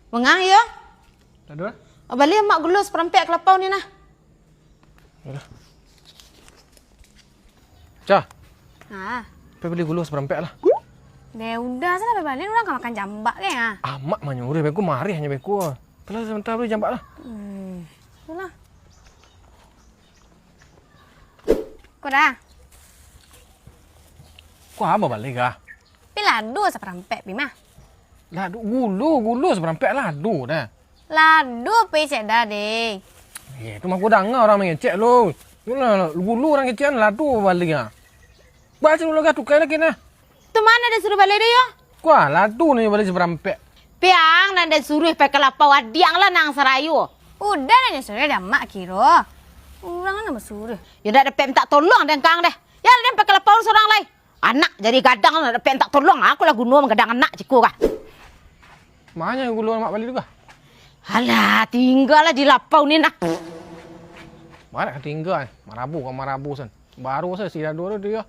Mengang ya? Ada? Oh, balik mak gulus perempek kelapau ni nah. Yalah. Cah, Ha. pergi beli gula seperempek lah. Deh udah sana balik orang kan makan jambak ke ya. Mak menyuruh beku mari hanya beku. Telah sebentar beli jambak lah. Itulah. Kau dah. Kau apa balik kah? Piladu seperempek bima. Ladu gulu seperempek ladu dah. Ladu pe dah deh. Itu mah aku dengar orang mengecek lo. Itulah gulu orang kecian ladu balik ah. Baca dulu kah tukai lagi nah. Tu mana dia suruh balik dia yo? Kuah ladu ni balik seperempek. Piang nanda suruh pe kelapau adiang lah nang serayu. Udah nanya suruh dah mak kiro. Orang nama suruh. Ya dah dapat minta tolong dan kang deh. Ya dia pe kelapau seorang lain. Anak jadi gadang lah dapat minta tolong. Aku lah guna menggadang anak ciku kah. Mana gulu mak balik juga? Alah tinggal lah di lapau ni nak. Mana ketinggalan? Marabu kan marabu sen. Baru saya sila dua dia.